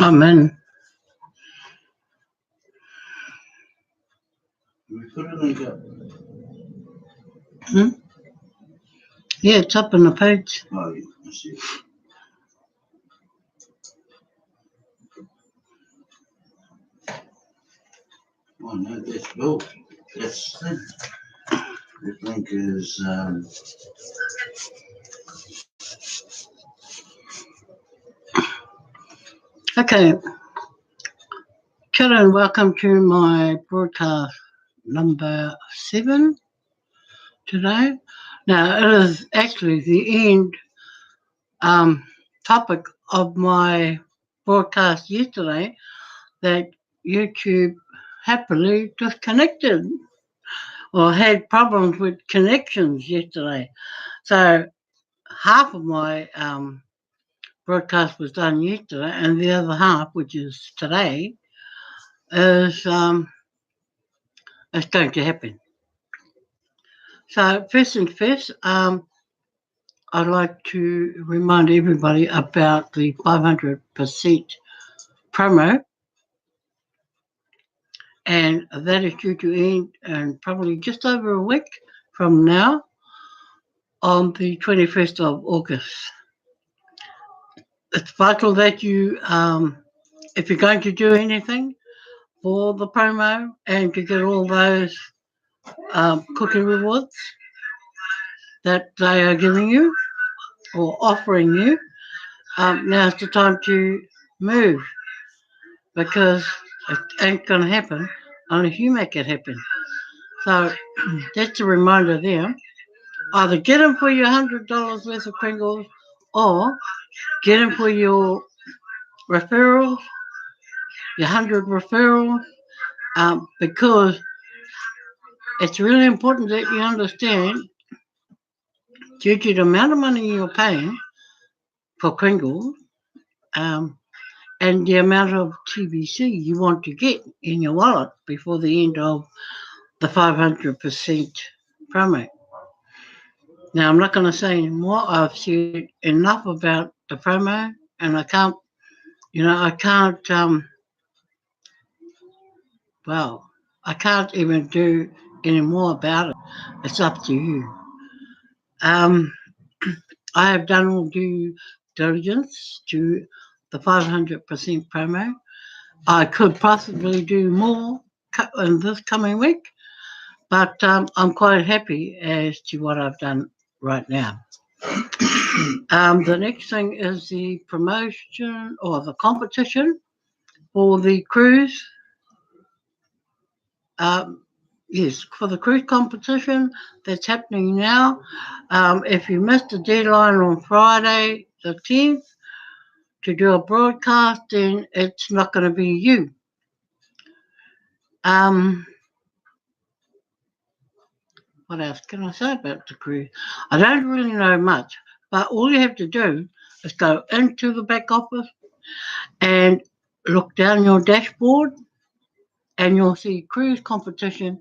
Amen. We put it link up. Yeah, it's up on the page. Oh, yeah, I see. Oh, no, that's built. That's that link is Okay. Hello and welcome to my broadcast number 7 today. Now, it is actually the end topic of my broadcast yesterday that YouTube happily disconnected or had problems with connections yesterday. So half of my broadcast was done yesterday, and the other half, which is today, is it's going to happen. So first things first, I'd like to remind everybody about the 500% promo, and that is due to end in probably just over a week from now on the 21st of August. It's vital that you, if you're going to do anything for the promo and to get all those cookie rewards that they are giving you or offering you, now's the time to move, because it ain't going to happen unless you make it happen. So that's a reminder there. Either get them for your $100 worth of Pringles or get them for your referrals, your 100 referrals, because it's really important that you understand, due to the amount of money you're paying for Kringle, and the amount of TBC you want to get in your wallet before the end of the 500% promo. Now, I'm not going to say anymore. I've said enough about the promo, and I can't even do any more about it. It's up to you. I have done all due diligence to the 500% promo. I could possibly do more in this coming week, but I'm quite happy as to what I've done right now. The next thing is the promotion or the competition for the cruise. Yes, for the cruise competition that's happening now. If you missed the deadline on Friday the 10th to do a broadcast, then it's not going to be you. What else can I say about the cruise? I don't really know much, but all you have to do is go into the back office and look down your dashboard and you'll see cruise competition.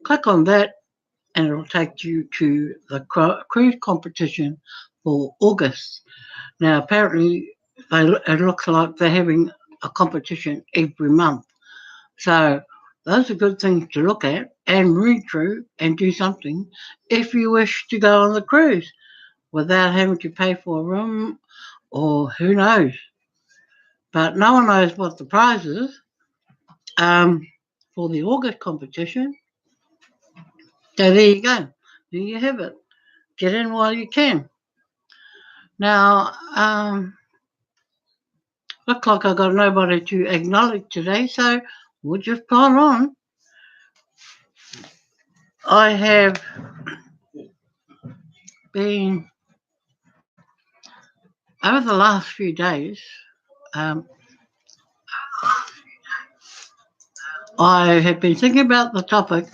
Click on that and it'll take you to the cruise competition for August. Now, apparently, it looks like they're having a competition every month. So those are good things to look at and read through and do something if you wish to go on the cruise without having to pay for a room or who knows. But no one knows what the prize is for the August competition. So there you go. There you have it. Get in while you can. Now, looks like I've got nobody to acknowledge today, so we'll just pile on. I have been, over the last few days, I have been thinking about the topic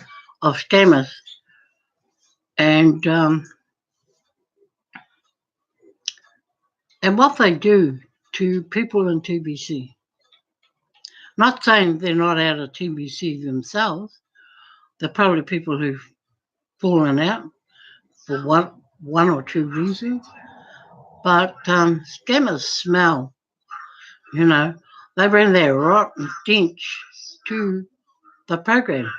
of scammers and what they do to people in TBC. Not saying they're not out of TBC themselves. They're probably people who've fallen out for one or two reasons. But scammers smell, They bring their rotten stench to the program.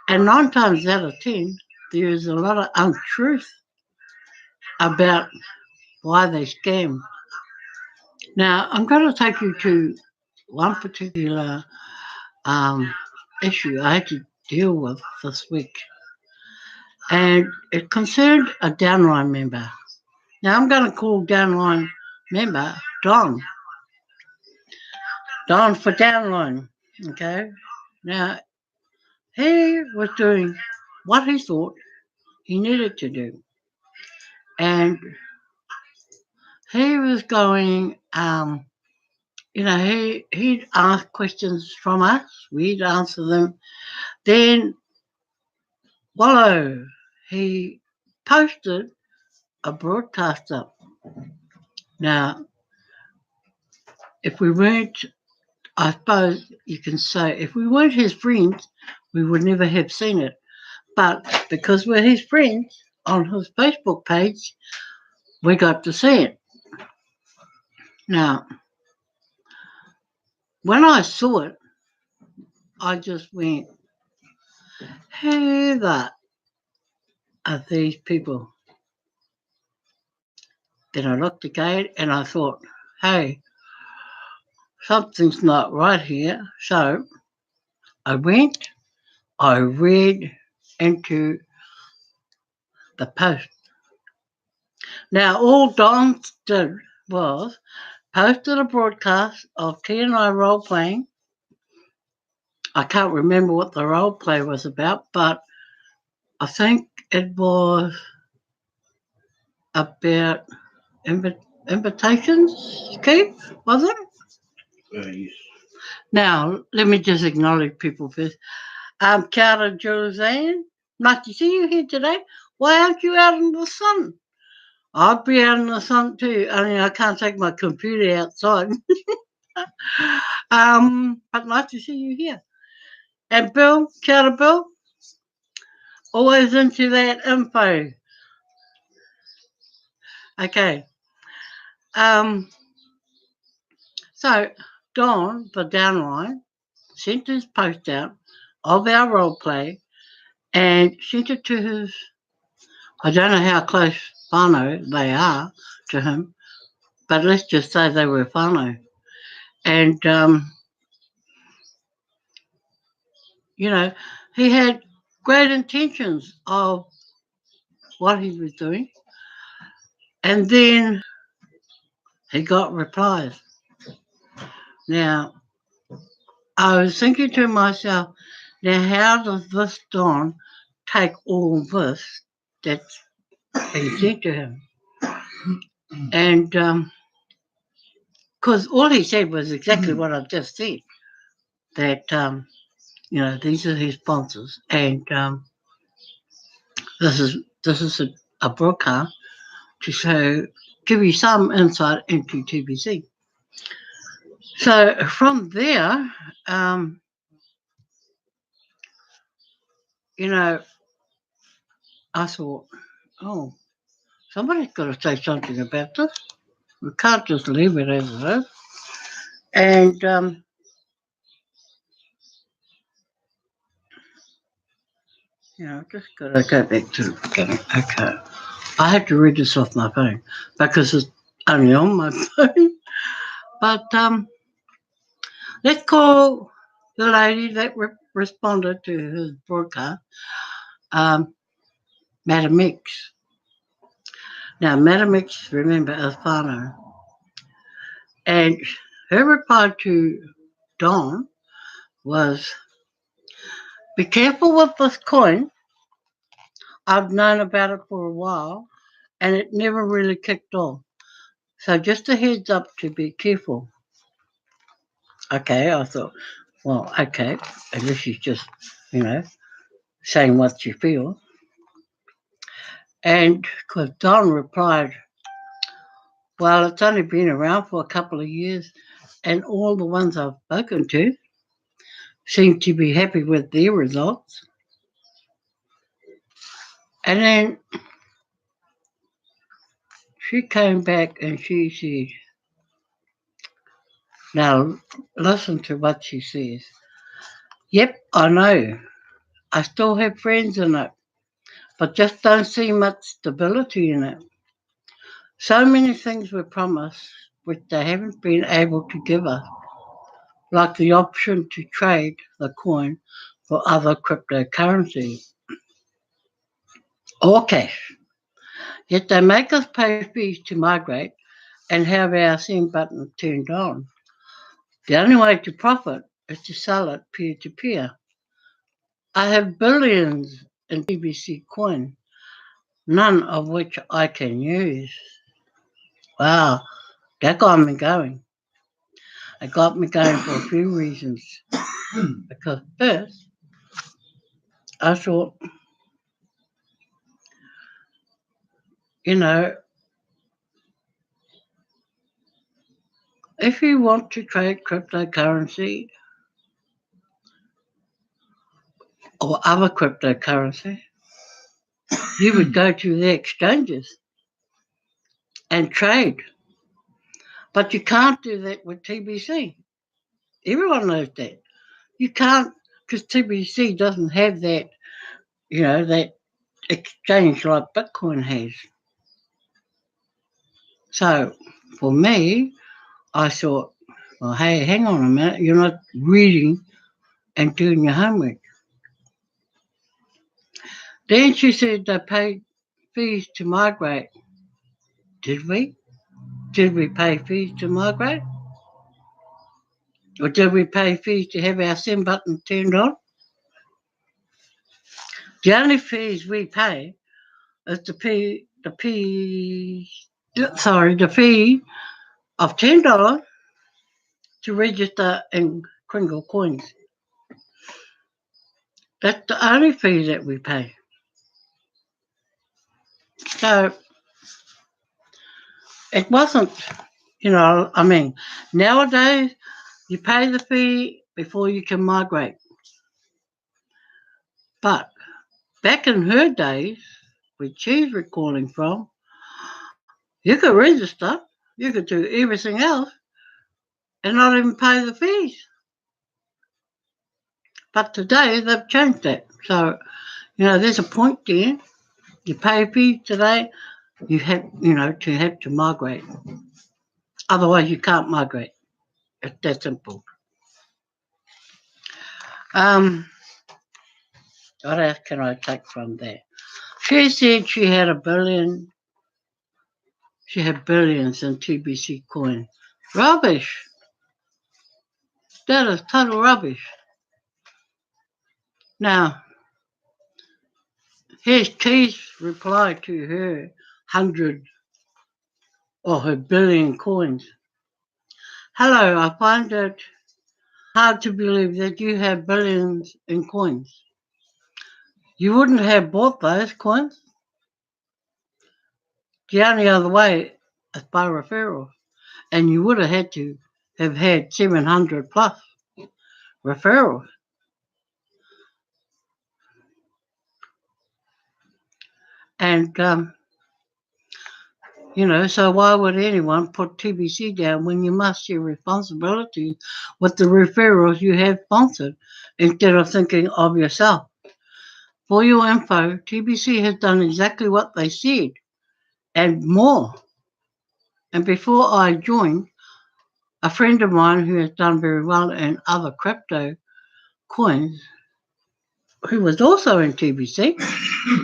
And 9 times out of 10, there is a lot of untruth about why they scam. Now, I'm going to take you to one particular issue I had to deal with this week, and it concerned a downline member. Now, I'm going to call downline member Don. Don for downline. Okay. Now, he was doing what he thought he needed to do. And he was going, he'd ask questions from us, we'd answer them. Then, wallow, he posted a broadcast up. Now, if we weren't, I suppose you can say, if we weren't his friends, we would never have seen it. But because we're his friends on his Facebook page, we got to see it. Now, when I saw it, I just went, who the are these people? Then I looked again and I thought, hey, something's not right here. So I read into the post. Now, all Don did was posted a broadcast of T and I role playing. I can't remember what the role play was about, but I think it was about invitations, Keith, was it? Yes. Now, let me just acknowledge people first. Cara Josiane, nice to see you here today. Why aren't you out in the sun? I'll be out in the sun too. I mean, I can't take my computer outside. But nice to see you here. And Bill, Cara Bill, always into that info. Okay. So Don, the downline, sent his post out of our role play and sent it to his, I don't know how close whānau they are to him, but let's just say they were whānau. And, he had great intentions of what he was doing. And then he got replies. Now, I was thinking to myself, now how does this Don take all this that's been said to him? And because all he said was exactly what I just said, that these are his sponsors, and this is a broadcast to give you some insight into TBC. So from there, I thought, oh, somebody's got to say something about this. We can't just leave it as it is. And just got to go back to the beginning. Okay. I had to read this off my phone because it's only on my phone. But let's call the lady that responded to his broadcast, Madam X. Now, Madam X, remember, is whānau. And her reply to Don was, be careful with this coin. I've known about it for a while and it never really kicked off. So just a heads up to be careful. Okay, I thought, well, okay, at least she's just, saying what she feels. And because Don replied, well, it's only been around for a couple of years and all the ones I've spoken to seem to be happy with their results. And then she came back and she said, Now, listen to what she says. Yep, I know. I still have friends in it, but just don't see much stability in it. So many things were promised which they haven't been able to give us, like the option to trade the coin for other cryptocurrencies or cash. Yet they make us pay fees to migrate and have our send button turned on. The only way to profit is to sell it peer to peer. I have billions in TBC coin, none of which I can use. Wow, that got me going. It got me going for a few reasons. Because first, I thought, you know, if you want to trade cryptocurrency or other cryptocurrency, you would go to the exchanges and trade. But you can't do that with TBC. Everyone knows that. You can't, because TBC doesn't have that, that exchange like Bitcoin has. So for me, I thought, well, hey, hang on a minute, you're not reading and doing your homework. Then she said they paid fees to migrate. Did we? Did we pay fees to migrate? Or did we pay fees to have our send button turned on? The only fees we pay is the fee of $10 to register in Kringle coins. That's the only fee that we pay. So it wasn't, nowadays you pay the fee before you can migrate. But back in her days, which she's recalling from, you could register, you could do everything else and not even pay the fees. But today they've changed that. So, there's a point there. You pay a fee today, you have, to migrate. Otherwise, you can't migrate. It's that simple. Um, what else can I take from that? She said she had she had billions in TBC coin. Rubbish. That is total rubbish. Now, here's T's reply to her 100 or her billion coins. Hello, I find it hard to believe that you have billions in coins. You wouldn't have bought those coins. The only other way is by referral. And you would have had to have had 700 plus referrals. And, so why would anyone put TBC down when you must share responsibility with the referrals you have sponsored instead of thinking of yourself? For your info, TBC has done exactly what they said and more. And before I joined, a friend of mine who has done very well in other crypto coins, who was also in TBC,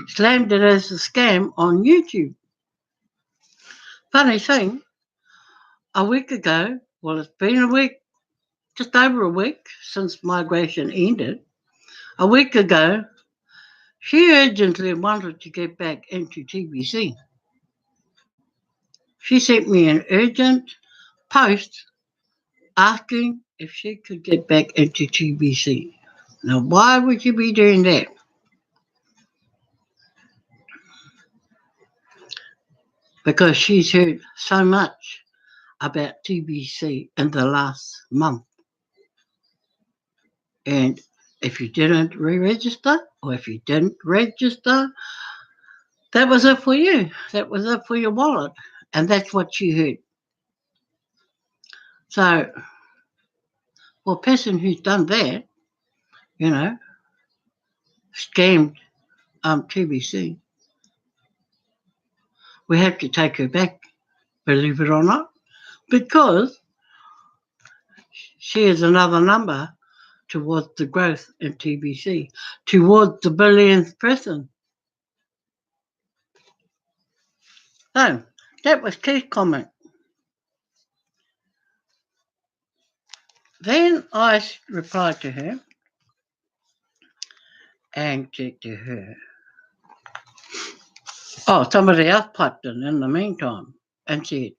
slammed it as a scam on YouTube. Funny thing, a week ago, well, it's been a week, just over a week since migration ended. A week ago, she urgently wanted to get back into TBC. She sent me an urgent post asking if she could get back into TBC. Now, why would you be doing that? Because she's heard so much about TBC in the last month. And if you didn't re-register or if you didn't register, that was it for you. That was it for your wallet. And that's what she heard. So Well, a person who's done that, you know, scammed TBC, we have to take her back, believe it or not, because she is another number towards the growth in TBC, towards the billionth person. So that was Keith's comment. Then I replied to her and said to her, oh, somebody else piped in the meantime and said,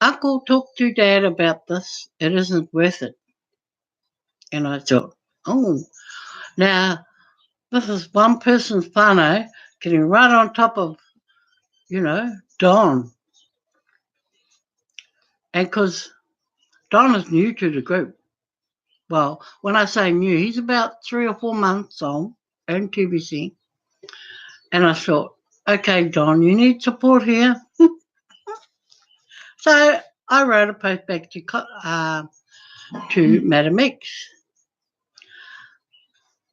Uncle, talk to Dad about this. It isn't worth it. And I thought, oh, now this is one person's whānau getting right on top of, Don. And because Don is new to the group. Well, when I say new, he's about 3 or 4 months on in TBC. And I thought, okay, Don, you need support here. So I wrote a post back to Madam X.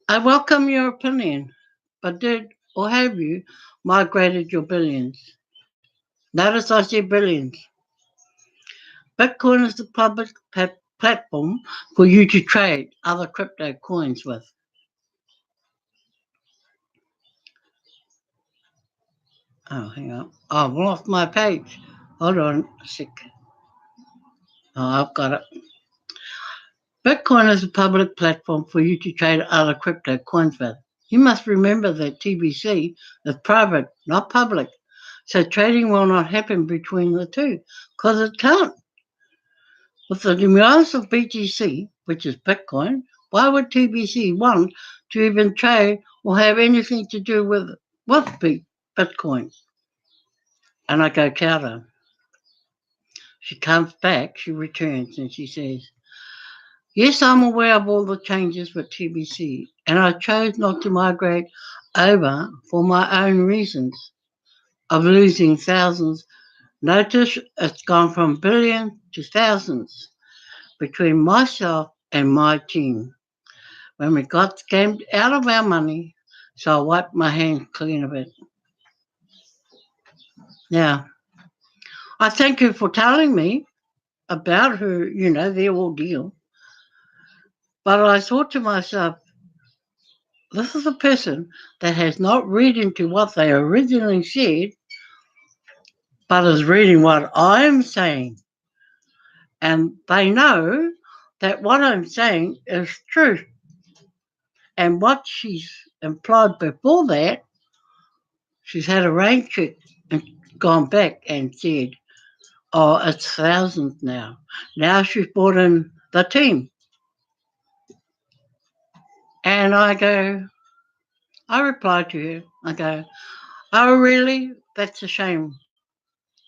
I welcome your opinion, but did or have you migrated your billions? Notice I said billions. Bitcoin is the public platform for you to trade other crypto coins with. Oh, hang on. Oh, I've lost my page. Hold on a sec. Oh, I've got it. Bitcoin is a public platform for you to trade other crypto coins with. You must remember that TBC is private, not public. So trading will not happen between the two because it can't. With the demise of BTC, which is Bitcoin, why would TBC want to even trade or have anything to do with Bitcoin? And I go counter. She comes back, she returns, and she says, yes, I'm aware of all the changes with TBC, and I chose not to migrate over for my own reasons of losing thousands. Notice it's gone from billions to thousands between myself and my team when we got scammed out of our money, so I wiped my hands clean of it. Now, I thank you for telling me about her, their ordeal. But I thought to myself, this is a person that has not read into what they originally said, but is reading what I'm saying. And they know that what I'm saying is true. And what she's implied before that, she's had a rain check and gone back and said, oh, it's thousands now. Now she's brought in the team. And I replied to her, I go, oh, really? That's a shame,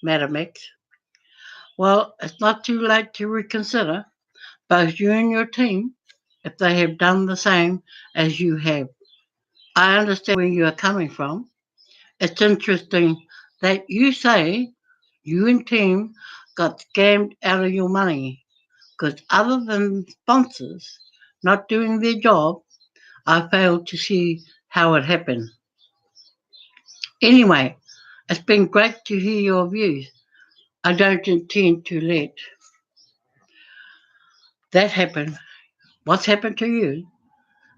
Madam X. Well, it's not too late to reconsider, both you and your team, if they have done the same as you have. I understand where you are coming from. It's interesting that you say you and team got scammed out of your money, because other than sponsors not doing their job, I failed to see how it happened. Anyway, it's been great to hear your views. I don't intend to let that happen. What's happened to you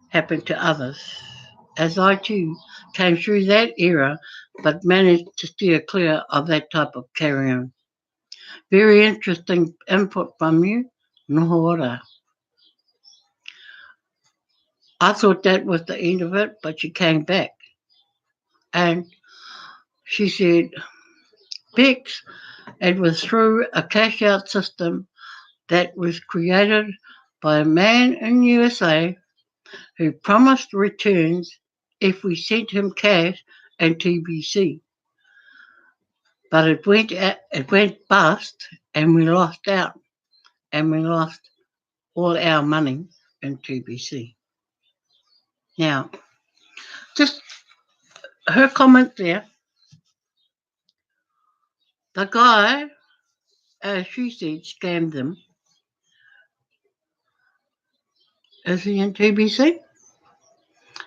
happened to others. As I too came through that era, but managed to steer clear of that type of carry on. Very interesting input from you, Nohora. I thought that was the end of it, but she came back and she said, Bex, it was through a cash out system that was created by a man in USA who promised returns if we sent him cash and TBC. But it went bust and we lost out and we lost all our money in TBC. Now, just her comment there, the guy, as she said, scammed them. Is he in TBC?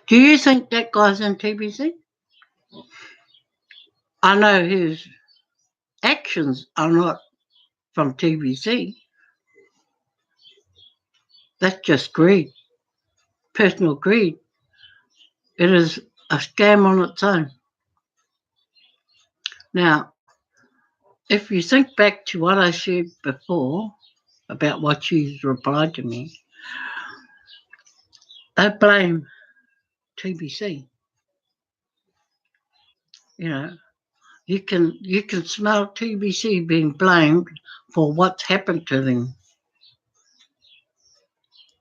Do you think that guy's in TBC? I know his actions are not from TBC. That's just greed, personal greed. It is a scam on its own. Now, if you think back to what I said before about what she's replied to me, they blame TBC. You know, you can smell TBC being blamed for what's happened to them.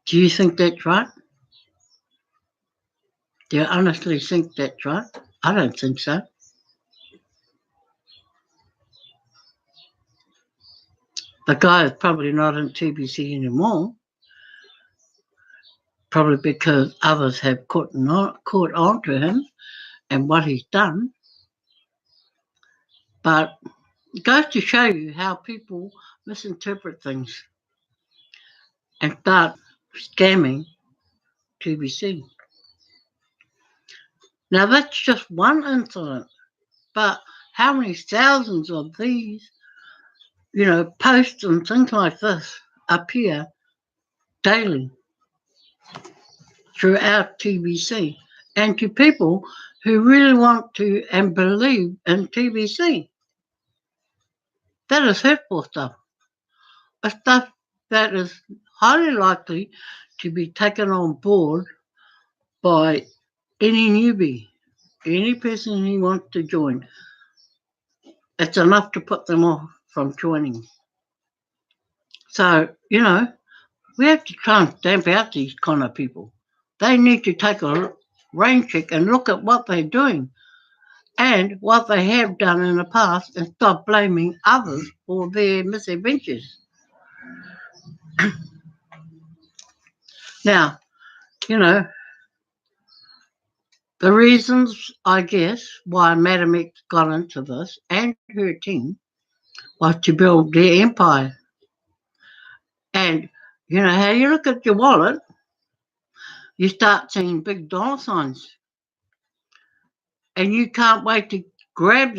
Do you think that's right? Do you honestly think that's right? I don't think so. The guy is probably not in TBC anymore, probably because others have caught on to him and what he's done. But it goes to show you how people misinterpret things and start scamming TBC. Now that's just one incident, but how many thousands of these, posts and things like this appear daily throughout TBC and to people who really want to and believe in TBC. That is hurtful stuff. A stuff that is highly likely to be taken on board by any newbie, any person who wants to join. It's enough to put them off from joining. So, we have to try and stamp out these kind of people. They need to take a rain check and look at what they're doing and what they have done in the past and stop blaming others for their misadventures. Now, the reasons, I guess, why Madam X got into this and her team was to build their empire. And, how you look at your wallet, you start seeing big dollar signs. And you can't wait to grab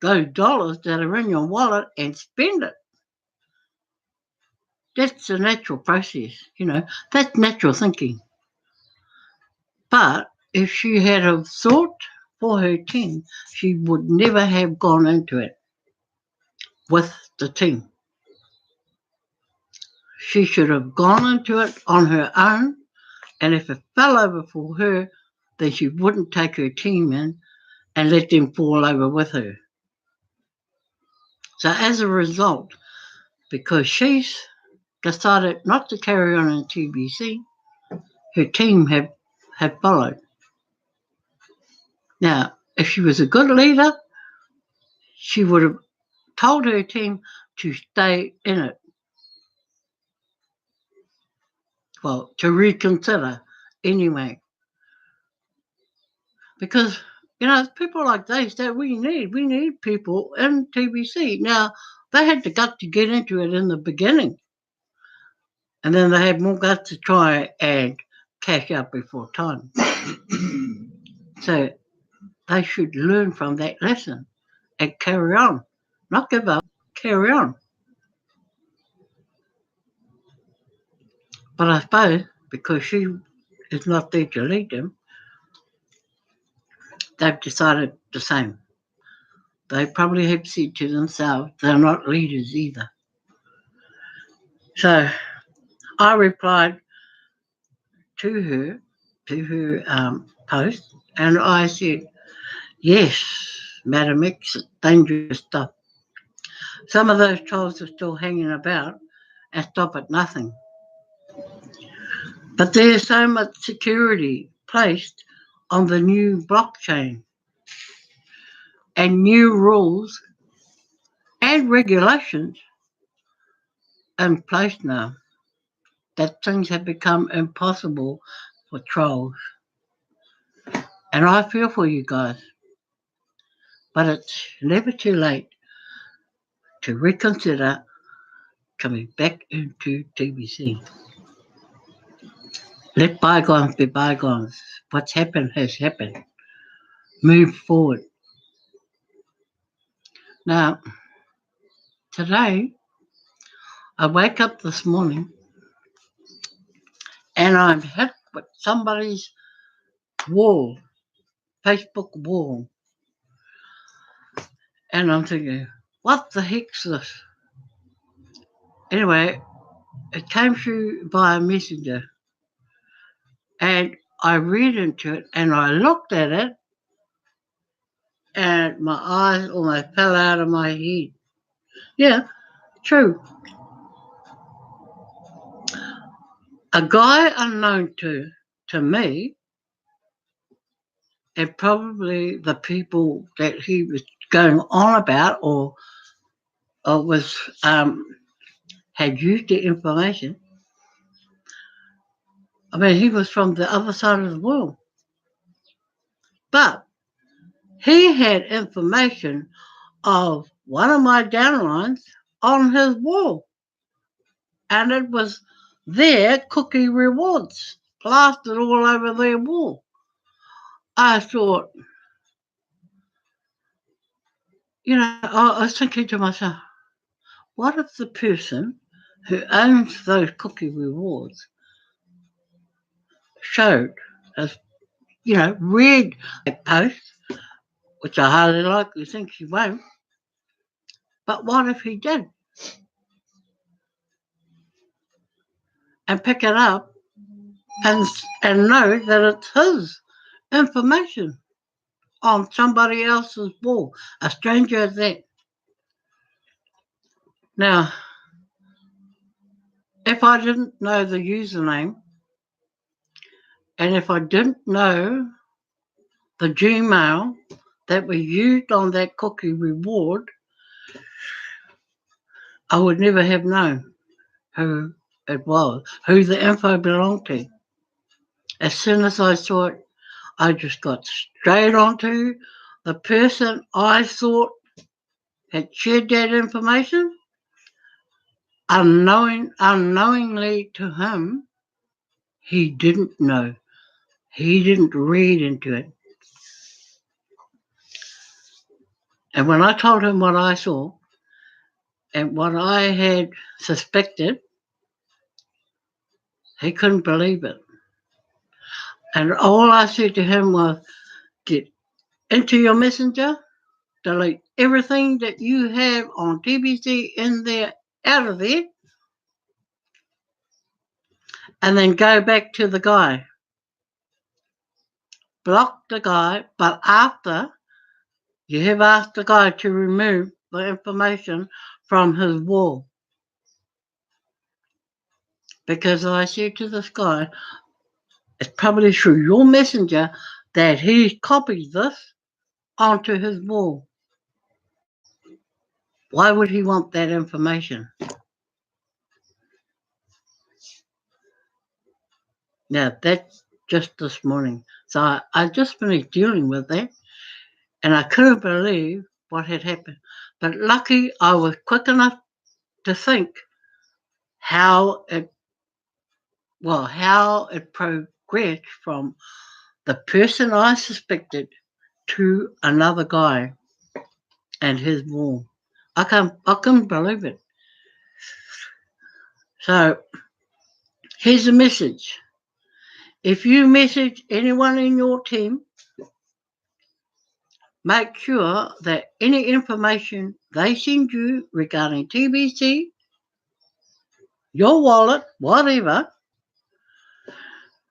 those dollars that are in your wallet and spend it. That's a natural process, that's natural thinking. But if she had have thought for her team, she would never have gone into it with the team. She should have gone into it on her own, and if it fell over for her, then she wouldn't take her team in and let them fall over with her. So as a result, because she's decided not to carry on in TBC, her team have followed. Now, if she was a good leader, she would have told her team to stay in it. Well, to reconsider anyway. Because, people like these that we need. We need people in TBC. Now, they had the guts to get into it in the beginning. And then they had more guts to try and cash out before time. So they should learn from that lesson and carry on. Not give up, carry on. But I suppose because she is not there to lead them, they've decided the same. They probably have said to themselves, they're not leaders either. So I replied to her post, and I said, yes, Madam X, dangerous stuff. Some of those trolls are still hanging about and stop at nothing. But there's so much security placed on the new blockchain and new rules and regulations in place now that things have become impossible for trolls. And I feel for you guys, but it's never too late to reconsider coming back into TBC. Let bygones be bygones. What's happened has happened. Move forward. Now, today, I wake up this morning and I'm hit with somebody's wall, Facebook wall. And I'm thinking, what the heck's this? Anyway, it came through via Messenger. And I read into it and I looked at it and my eyes almost fell out of my head. Yeah, true. A guy unknown to me and probably the people that he was going on about or was had used the information. I mean, he was from the other side of the world, but he had information of one of my downlines on his wall, and it was their cookie rewards plastered all over their wall. I thought, I was thinking to myself, what if the person who owns those cookie rewards showed us, read a post, which I highly likely think he won't, but what if he did? And pick it up and know that it's his information on somebody else's wall, a stranger at that. Now, if I didn't know the username and if I didn't know the Gmail that we used on that cookie reward, I would never have known who it was, who the info belonged to. As soon as I saw it, I just got straight onto the person I thought had shared that information. Unknowingly to him, he didn't know. He didn't read into it. And when I told him what I saw and what I had suspected, he couldn't believe it. And all I said to him was, get into your messenger, delete everything that you have on TBC in there, out of there, and then go back to the guy. Block the guy, but after you have asked the guy to remove the information from his wall. Because I said to this guy, it's probably through your messenger that he copied this onto his wall. Why would he want that information? Now, that's just this morning. So I just finished dealing with that, and I couldn't believe what had happened. But lucky I was quick enough to think how it progressed from the person I suspected to another guy and his wall. I couldn't believe it. So here's a message. If you message anyone in your team, make sure that any information they send you regarding TBC, your wallet, whatever,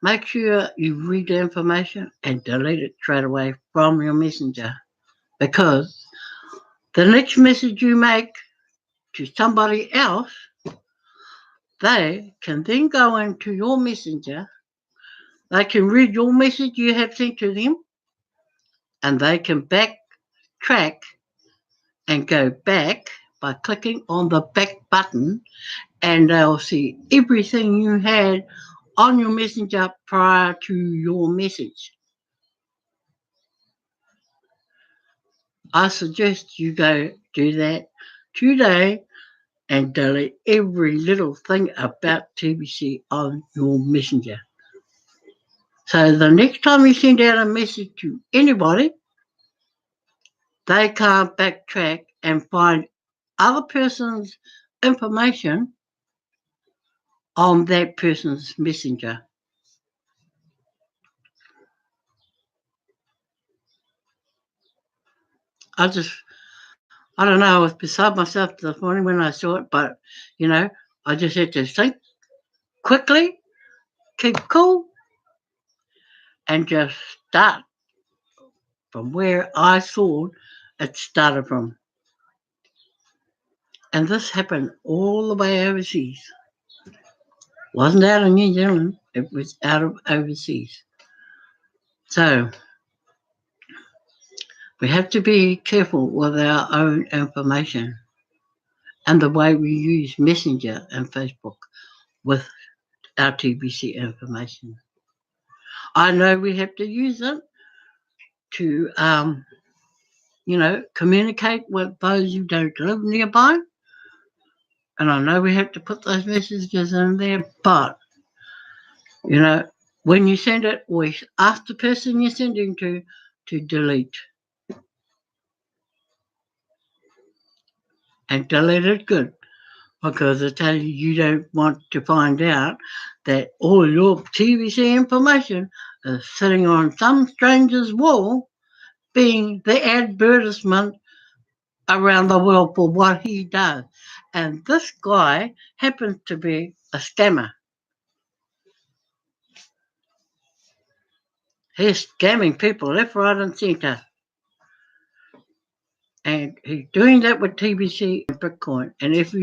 make sure you read the information and delete it straight away from your messenger. Because the next message you make to somebody else, they can then go into your messenger, they can read your message you have sent to them, and they can backtrack and go back by clicking on the back button, and they'll see everything you had on your messenger prior to your message. I suggest you go do that today and delete every little thing about TBC on your messenger. So the next time you send out a message to anybody, they can't backtrack and find other person's information on that person's messenger. I don't know, I was beside myself this morning when I saw it, but, I just had to think quickly, keep cool, and just start from where I thought it started from. And this happened all the way overseas. Wasn't out of New Zealand, it was out of overseas. So we have to be careful with our own information and the way we use Messenger and Facebook with our TBC information. I know we have to use it to, communicate with those who don't live nearby. And I know we have to put those messages in there, but, when you send it, always ask the person you're sending to delete. And delete it good, because I tell you, you don't want to find out that all your TVC information is sitting on some stranger's wall being the advertisement around the world for what he does. And this guy happens to be a scammer. He's scamming people left, right, and centre. And he's doing that with TBC and Bitcoin. And if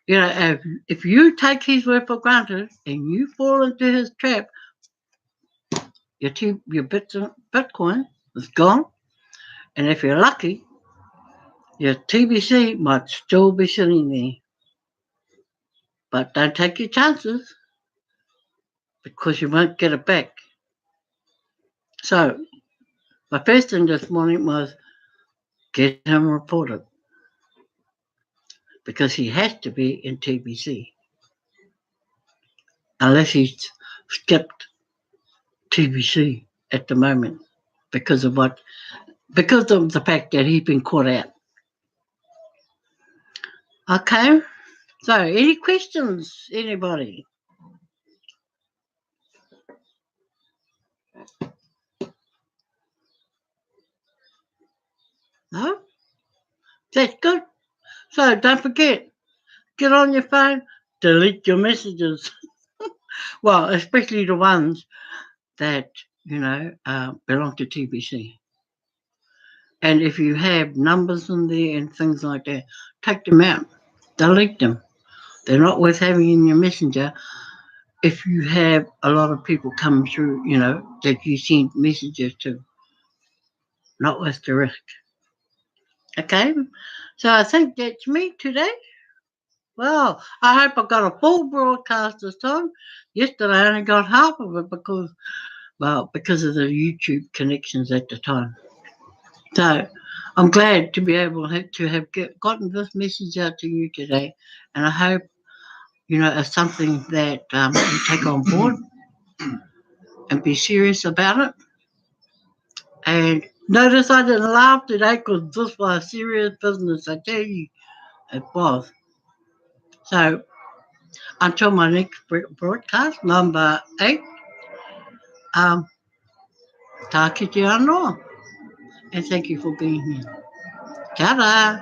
if you take his word for granted and you fall into his trap, your Bitcoin is gone. And if you're lucky, your TBC might still be sitting there. But don't take your chances, because you won't get it back. So my first thing this morning was get him reported, because he has to be in TBC unless he's skipped TBC at the moment because of the fact that he's been caught out. Okay, so any questions, anybody? No? That's good. So don't forget, get on your phone, delete your messages. Well, especially the ones that, belong to TBC. And if you have numbers in there and things like that, take them out, delete them. They're not worth having in your messenger if you have a lot of people coming through, that you send messages to. Not worth the risk. Okay? So I think that's me today. Well, I hope I got a full broadcast this time. Yesterday I only got half of it because of the YouTube connections at the time. So I'm glad to be able to have gotten this message out to you today, and I hope it's something that you take on board and be serious about it. And notice I didn't laugh today because this was serious business. I tell you, it was. So until my next broadcast, number 8, tā kite anō. And thank you for being here. Ta-da!